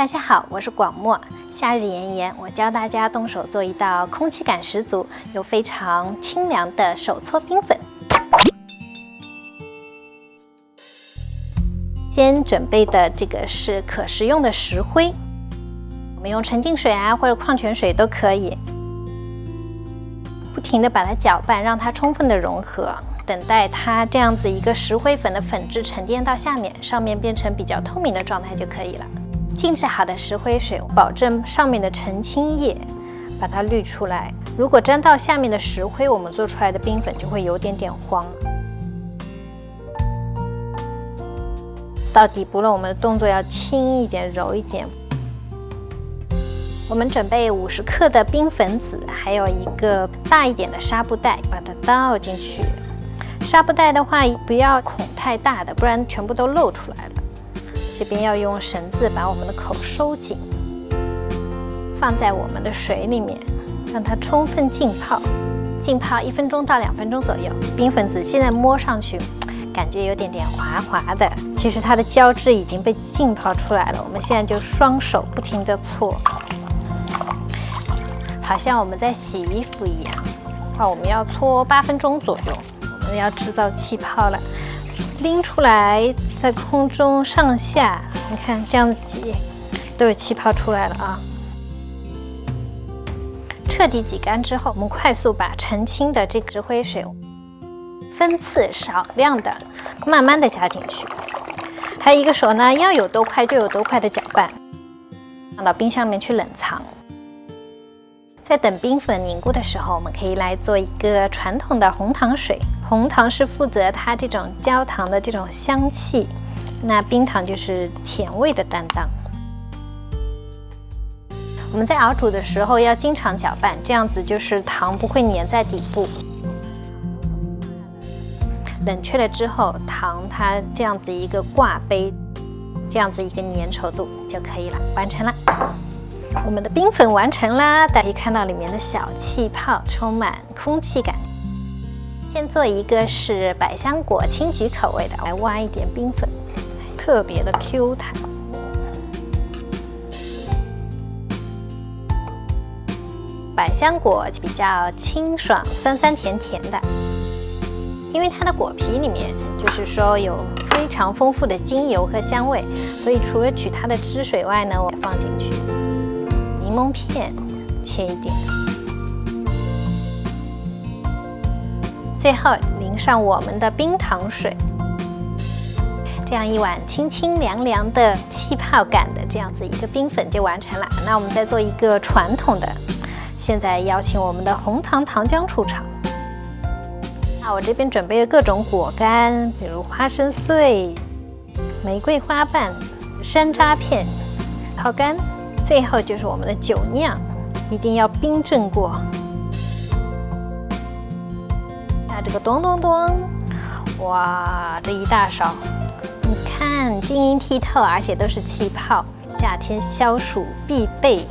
大家好，我是广墨。夏日炎炎，我教大家动手做一道空气感十足又非常清凉的手搓冰粉。先准备的这个是可食用的石灰，我们用纯净水或者矿泉水都可以，不停地把它搅拌，让它充分的融合。等待它这样子一个石灰粉的粉质沉淀到下面，上面变成比较透明的状态就可以了。静置好的石灰水，保证上面的澄清液把它滤出来。如果沾到下面的石灰，我们做出来的冰粉就会有点点黄。到底部了，我们的动作要轻一点、柔一点。我们准备50克的冰粉籽，还有一个大一点的纱布袋，把它倒进去。纱布袋的话，不要孔太大的，不然全部都露出来了。这边要用绳子把我们的口收紧，放在我们的水里面，让它充分浸泡，浸泡1分钟到2分钟左右。冰粉籽现在摸上去，感觉有点点滑滑的，其实它的胶质已经被浸泡出来了。我们现在就双手不停地搓，好像我们在洗衣服一样。我们要搓8分钟左右。我们要制造气泡了，拎出来，在空中上下，你看这样子挤，都有气泡出来了啊！彻底挤干之后，我们快速把澄清的这个石灰水分次少量的、慢慢的加进去。还有一个手呢，要有多快就有多快的搅拌，放到冰箱里面去冷藏。在等冰粉凝固的时候，我们可以来做一个传统的红糖水。红糖是负责它这种焦糖的这种香气，那冰糖就是甜味的担当。我们在熬煮的时候要经常搅拌，这样子就是糖不会粘在底部。冷却了之后，糖它这样子一个挂杯，这样子一个粘稠度就可以了，完成了。我们的冰粉完成啦，大家可以看到里面的小气泡充满空气感。先做一个是百香果青桔口味的，来挖一点冰粉，特别的 Q 弹。百香果比较清爽、酸酸甜甜的，因为它的果皮里面就是说有非常丰富的精油和香味，所以除了取它的汁水外呢，我也放进去。柠檬片切一点，最后淋上我们的冰糖水，这样一碗清清凉凉的气泡感的这样子一个冰粉就完成了。那我们再做一个传统的，现在邀请我们的红糖糖浆出场。那我这边准备了各种果干，比如花生碎、玫瑰花瓣、山楂片、桃干。最后就是我们的酒酿，一定要冰镇过。那这个咚咚咚，哇，这一大勺，你看晶莹剔透，而且都是气泡，夏天消暑必备。